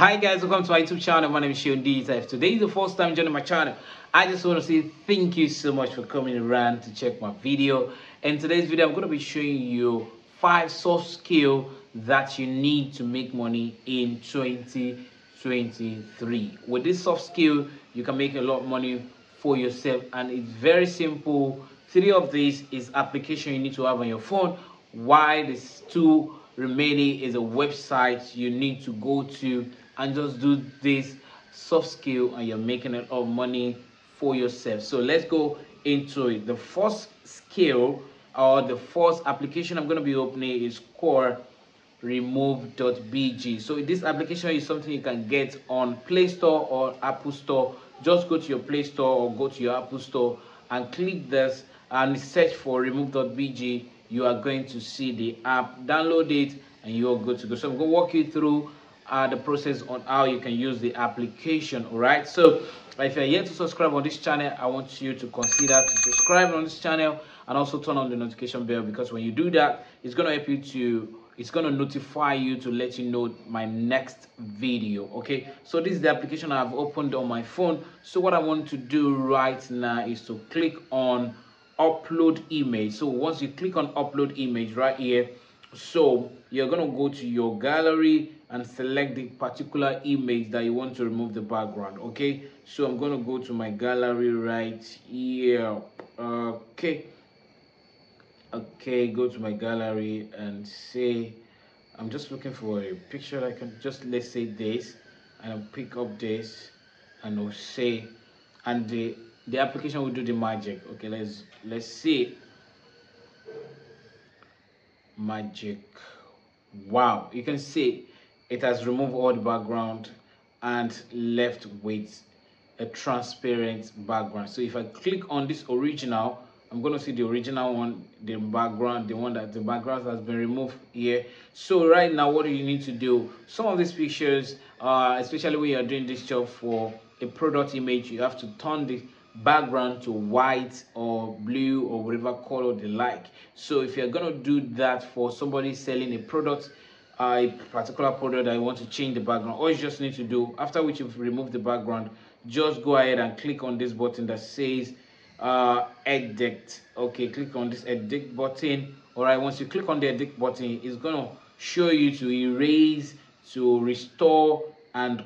Hi guys, welcome to my YouTube channel. My name is 𝐶𝐈𝐆𝐈𝐓. If today is the first time joining my channel, I just want to say thank you so much for coming around to check my video. In today's video, I'm going to be showing you 5 soft skills that you need to make money in 2023. With this soft skill, you can make a lot of money for yourself, and it's very simple. 3 of these is application you need to have on your phone, while these 2 remaining is a website you need to go to and just do this soft skill, and you're making a lot of money for yourself. So let's go into it. The first skill or the first application I'm going to be opening is called remove.bg. So this application is something you can get on Play Store or Apple Store. Just go to your Play Store or go to your Apple Store and click this and search for remove.bg. You are going to see the app, download it, and you're good to go. So I'm going to walk you through the process on how you can use the application. All right, so if you're yet to subscribe on this channel, I want you to consider to subscribe on this channel and also turn on the notification bell, because when you do that, it's going to help you to, it's going to notify you to let you know my next video. Okay, so this is the application I've opened on my phone. So what I want to do right now is to click on upload image. So once you click on upload image right here, so you're going to go to your gallery and select the particular image that you want to remove the background. Okay, so I'm going to go to my gallery right here. Okay, go to my gallery and say I'm just looking for a picture that I can just, let's say this, and I'll pick up this and I'll say, and the application will do the magic. Okay, let's see. Magic. Wow, you can see it has removed all the background and left with a transparent background. So if I click on this original, I'm going to see the original one, the background, the one that the background has been removed here. So right now, what do you need to do? Some of these pictures, especially when you're doing this job for a product image, you have to turn the background to white or blue or whatever color they like. So if you're going to do that for somebody selling a product, a particular product that you want to change the background, all you just need to do, after which you've removed the background, just go ahead and click on this button that says edit. Okay, click on this edit button. All right, once you click on the edit button, it's going to show you to erase, to restore, and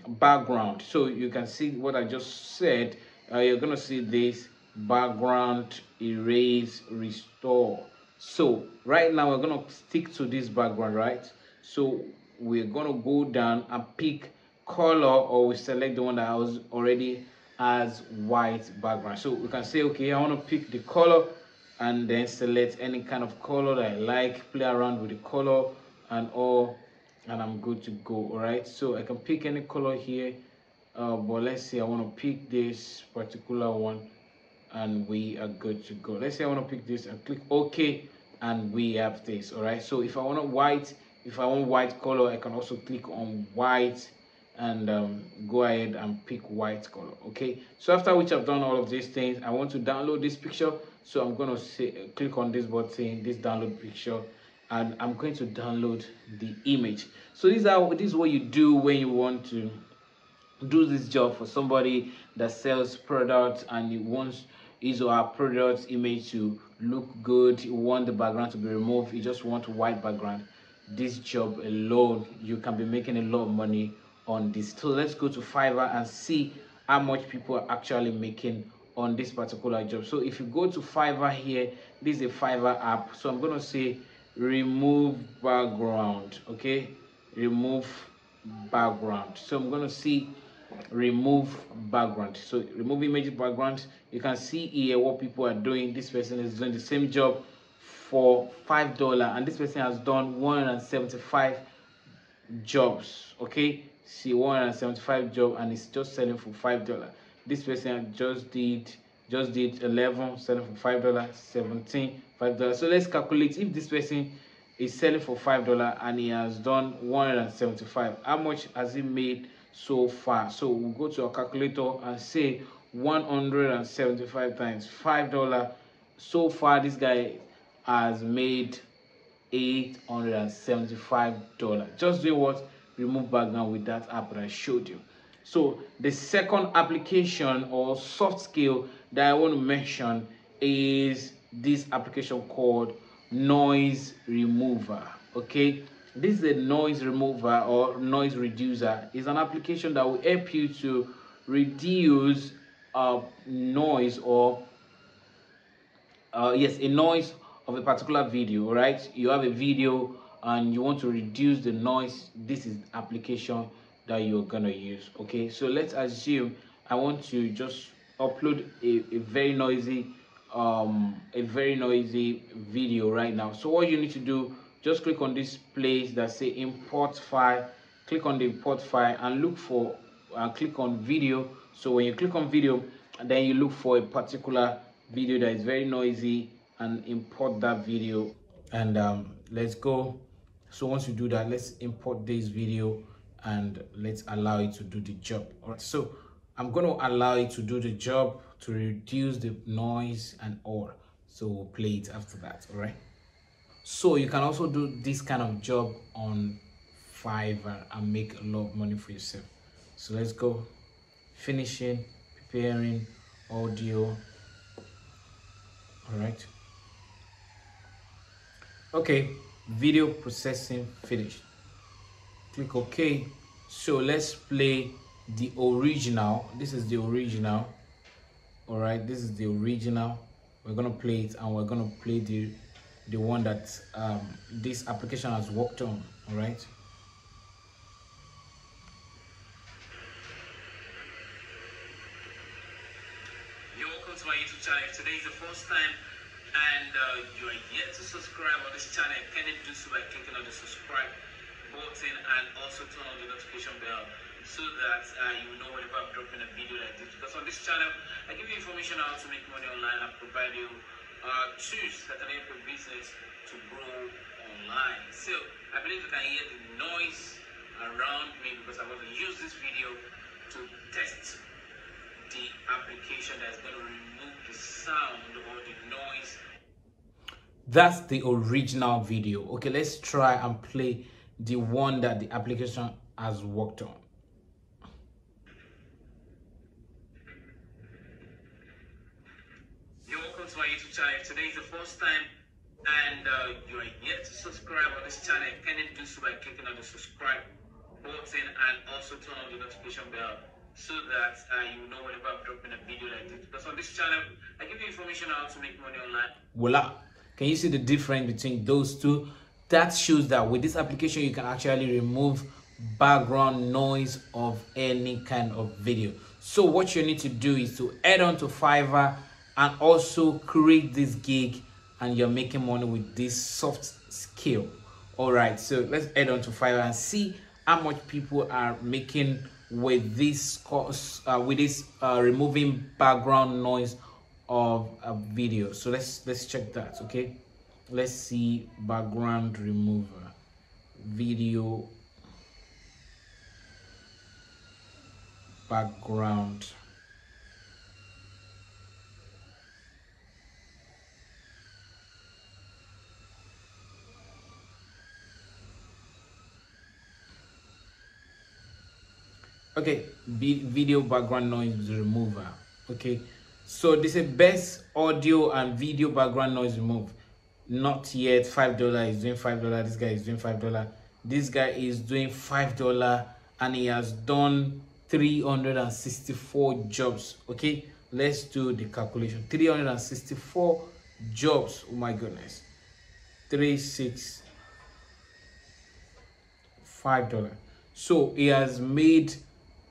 background. So you can see what I just said. You're going to see this background, erase, restore. So right now we're going to stick to this background, right? So we're going to go down and pick color, or we select the one that was already has white background. So we can say, okay, I want to pick the color, and then select any kind of color that I like, play around with the color and all, and I'm good to go. All right, so I can pick any color here, but let's say I want to pick this particular one, and we are good to go. Let's say I want to pick this and click OK, and we have this. All right, so if I want white, if I want white color, I can also click on white and go ahead and pick white color. Okay, so after which I've done all of these things, I want to download this picture. So I'm going to say click on this button, this download picture, and I'm going to download the image. So this is what you do when you want to do this job for somebody that sells products, and he wants his or her product image to look good. You want the background to be removed, you just want a white background. This job alone, you can be making a lot of money on this. So let's go to Fiverr and see how much people are actually making on this particular job. So if you go to Fiverr here, this is a Fiverr app. So I'm going to say remove background. Okay, remove background. So I'm going to see remove background. So remove image background. You can see here what people are doing. This person is doing the same job for $5, and this person has done 175 jobs. Okay, see, 175 job, and it's just selling for $5. This person just did 11, selling for $5, 17, $5. So let's calculate, if this person is selling for $5 and he has done 175, how much has he made so far? So we'll go to our calculator and say 175 times $5. So far this guy has made $875, just doing what? remove background with that app that I showed you. So the second application or soft skill that I want to mention is this application called noise remover. Okay, this is a noise remover or noise reducer. It's an application that will help you to reduce noise or yes, a noise of a particular video. All right, you have a video and you want to reduce the noise. This is the application that you're gonna use. Okay, so let's assume I want to just upload a very noisy video right now. So what you need to do, just click on this place that say import file, click on the import file and look for click on video. So when you click on video, and then you look for a particular video that is very noisy and import that video. And let's go. So once you do that, let's import this video and let's allow it to do the job. All right, so I'm going to allow it to do the job to reduce the noise and all. So we'll play it after that. All right, so you can also do this kind of job on Fiverr and make a lot of money for yourself. So let's go. Finishing, preparing audio. All right, okay, video processing finished. Click OK. So let's play the original. This is the original. All right, this is the original. We're gonna play it and we're gonna play the one that this application has worked on. All right, you're welcome to my YouTube channel. If today is the first time and you are yet to subscribe on this channel, can you do so by clicking on the subscribe button and also turn on the notification bell so that you will know whenever I'm dropping a video like this. Because on this channel, I give you information on how to make money online and provide you tools that can help your business to grow online. So I believe you can hear the noise around me because I'm going to use this video to test the application that's going to remove the sound or the noise. That's the original video. Okay, let's try and play the one that the application has worked on. You're welcome to my YouTube channel. If today is the first time and you are yet to subscribe on this channel, can you do so by clicking on the subscribe button and also turn on the notification bell so that you know whenever I'm dropping a video like this. Because on this channel, I give you information on how to make money online. Voila. Can you see the difference between those two? That shows that with this application, you can actually remove background noise of any kind of video. So what you need to do is to head on to Fiverr and also create this gig, and you're making money with this soft skill. All right, so let's head on to Fiverr and see how much people are making with this course, removing background noise of a video. So let's check that. Okay, let's see background remover video background. Okay, video background noise remover. Okay, so this is best audio and video background noise remove. Not yet. $5 is doing $5. This guy is doing $5. This guy is doing $5 and he has done 364 jobs. Okay, let's do the calculation. 364 jobs. Oh my goodness. $5. So he has made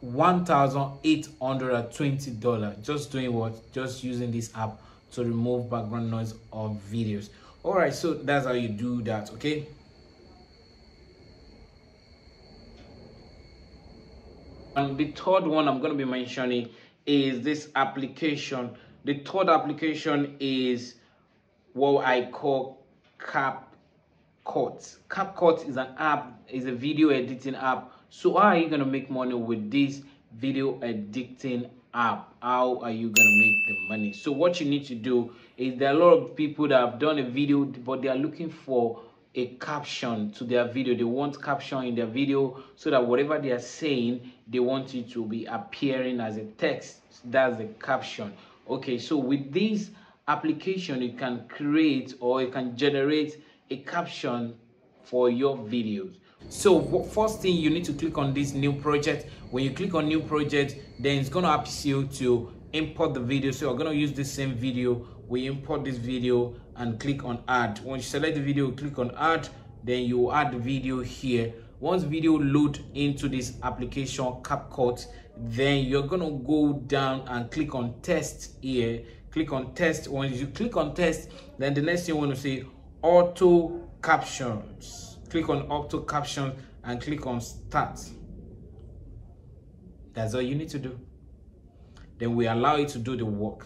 $1,820 just doing what? Just using this app to remove background noise of videos. All right, so that's how you do that. Okay, and the third one I'm going to be mentioning is this application. The third application is what I call 𝐶𝐈𝐆𝐈𝐓𝐀𝐶. 𝐶𝐈𝐆𝐶 is an app, is a video editing app. So how are you going to make money with this video editing app? How are you going to make the money? So what you need to do is there are a lot of people that have done a video, but they are looking for a caption to their video. They want caption in their video so that whatever they are saying, they want it to be appearing as a text. That's the caption. Okay, so with this application, you can create or you can generate a caption for your videos. So first thing, you need to click on this new project. When you click on new project, then it's going to ask you to import the video. So we're going to use the same video. We import this video and click on add. Once you select the video, click on add, then you add the video here. Once video load into this application CapCut, then you're going to go down and click on test here. Click on test. Once you click on test, then the next thing you want to say auto captions. Click on auto caption and click on start. That's all you need to do. Then we allow it to do the work.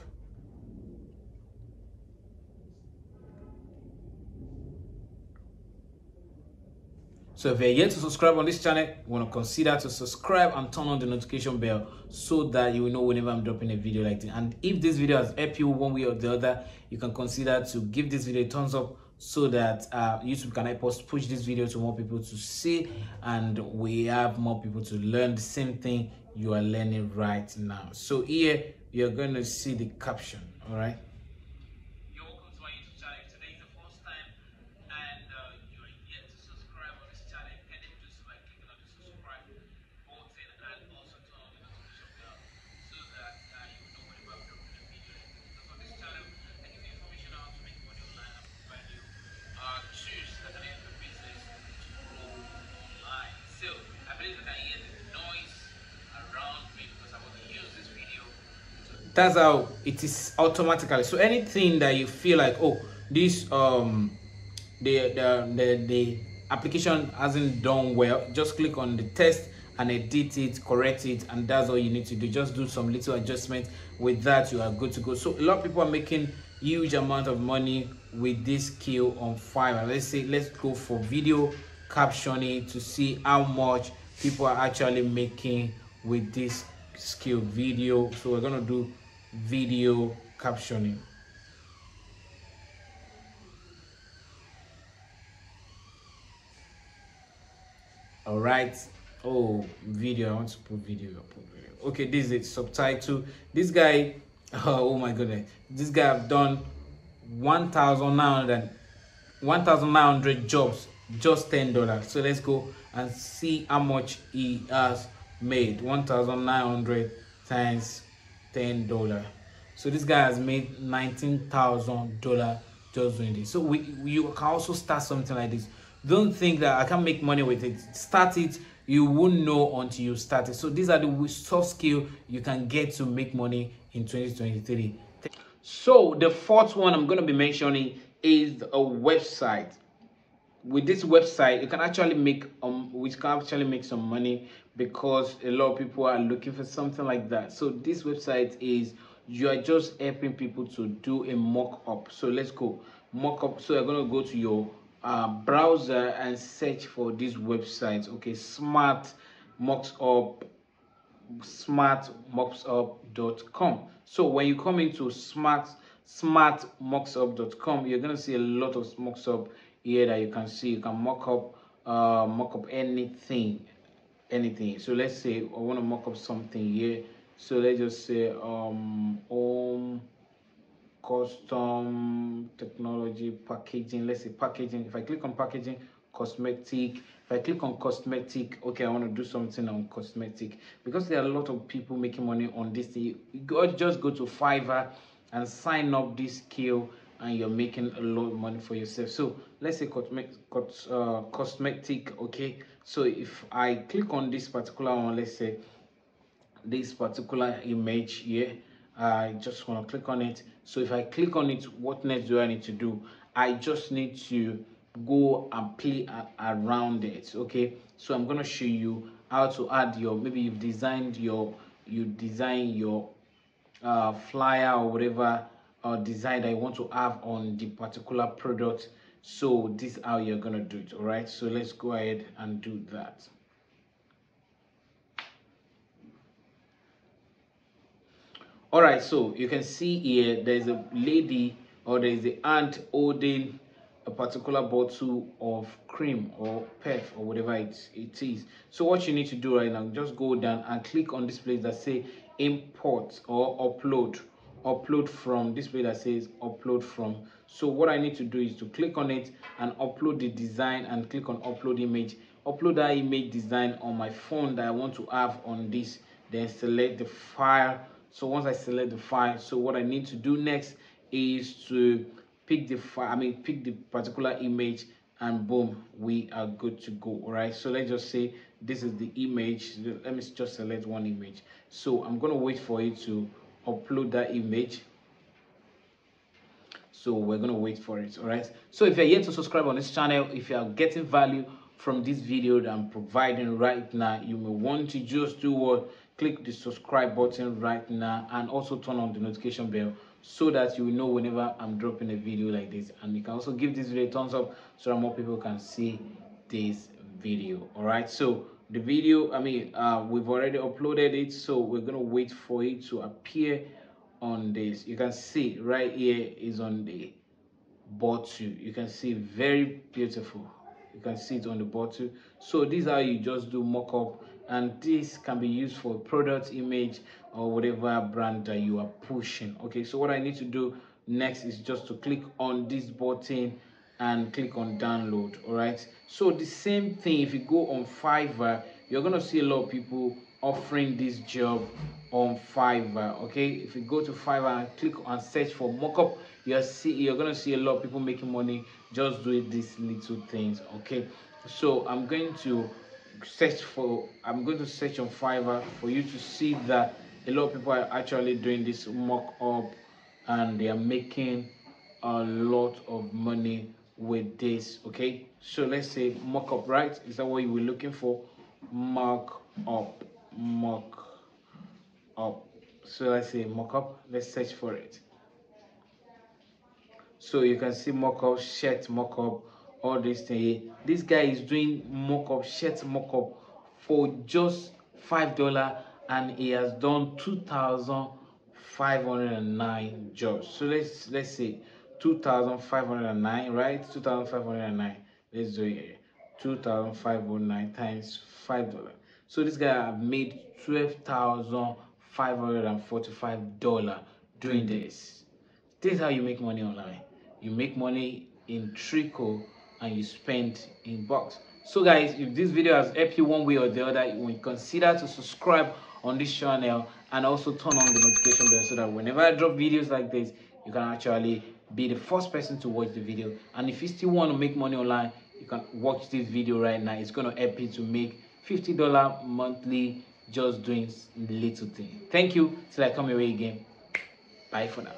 So if you're yet to subscribe on this channel, you want to consider to subscribe and turn on the notification bell so that you will know whenever I'm dropping a video like this. And if this video has helped you one way or the other, you can consider to give this video a thumbs up so that YouTube can help us push this video to more people to see, and we have more people to learn the same thing you are learning right now. So here you're going to see the caption. All right. Welcome to my YouTube channel. If today is the first time and you are yet to subscribe on this channel, can you do so by clicking on the subscribe button and also turn on the notification bell so that you will know whenever I'm dropping a video like this. Because on this channel, I give you information on how to make money online and provide you tools that can help your business to grow online. So I believe that I hear the noise around me because I want to use this video. That's how it is automatically. So anything that you feel like, oh, this the application hasn't done well, just click on the test and edit it, correct it, and that's all you need to do. Just do some little adjustment. With that, you are good to go. So a lot of people are making huge amount of money with this skill on Fiverr. Let's go for video captioning to see how much people are actually making with this skill video. So we're gonna do video captioning. All right. Oh, video. I want to put video. Okay, this is it. Subtitle. This guy. Oh my goodness. This guy have done 1,900 jobs, just $10. So let's go and see how much he has made. 1,900 times $10. So this guy has made $19,000 just doing this. So you can also start something like this. Don't think that I can make money with it. Start it. You won't know until you start it. So these are the soft skills you can get to make money in 2023. So the fourth one I'm going to be mentioning is a website. With this website, you can actually make some money because a lot of people are looking for something like that. So this website is, you are just helping people to do a mock-up. So let's go mock-up. So you're going to go to your browser and search for this website. Okay, smartmocksup.com. So when you come into smartmocksup.com, you're going to see a lot of mock-up here that you can see. You can mock up anything. So let's say I want to mock up something here. So let's just say home, custom, technology, packaging. Let's say packaging. If I click on packaging, cosmetic. If I click on cosmetic, okay, I want to do something on cosmetic because there are a lot of people making money on this thing. You just go to Fiverr and sign up this skill, and you're making a lot of money for yourself. So let's say cosmetic. Okay, so if I click on this particular one, let's say this particular image here, I just want to click on it. So if I click on it, what next do I need to do? I just need to go and play around it. Okay, so I'm going to show you how to add your, maybe you design your flyer or whatever design that you want to have on the particular product. So this is how you're going to do it. All right, so let's go ahead and do that. All right, so you can see here there's a lady, or there's an aunt holding a particular bottle of cream or perf or whatever it is. So what you need to do right now, just go down and click on this place that say import or upload from. This place that says upload from. So what I need to do is to click on it and upload the design and click on upload image. Upload that image design on my phone that I want to have on this, then select the file. So once I select the file, so what I need to do next is to pick the file, pick the particular image, and boom, we are good to go. All right, so let's just say this is the image. Let me just select one image. So I'm going to wait for it to upload that image. So we're going to wait for it. All right, so if you're yet to subscribe on this channel, if you are getting value from this video that I'm providing right now, you may want to just do what, click the subscribe button right now and also turn on the notification bell so that you will know whenever I'm dropping a video like this. And you can also give this video a thumbs up so that more people can see this video. All right, so the video, we've already uploaded it, so we're going to wait for it to appear on this. You can see right here is on the bottle. You can see very beautiful. You can see it on the bottle. So this is how you just do mock-up, and this can be used for product image or whatever brand that you are pushing. Okay, so what I need to do next is just to click on this button and click on download. All right, so the same thing, if you go on Fiverr, you're gonna see a lot of people offering this job on Fiverr. Okay, if you go to Fiverr and click and search for mockup, you're gonna see a lot of people making money just doing these little things. Okay, so I'm going to search on Fiverr for you to see that a lot of people are actually doing this mock-up and they are making a lot of money with this. Okay, so let's say mock-up, right? Is that what you were looking for? Mock-up. So let's say mock-up. Let's search for it. So you can see mock-up, shirt mock-up, all these things. This guy is doing mock-up, shirt mock-up for just $5, and he has done 2,509 jobs. So let's say 2,509, right? 2,509. Let's do it here. 2,509 times $5. So this guy have made $12,545 doing this. This is how you make money online. You make money in trickle and you spend in bucks. So guys, if this video has helped you one way or the other, you will consider to subscribe on this channel and also turn on the notification bell so that whenever I drop videos like this, you can actually be the first person to watch the video. And if you still want to make money online, you can watch this video right now. It's going to help you to make $50 monthly just doing little things. Thank you. Till I come your way again. Bye for now.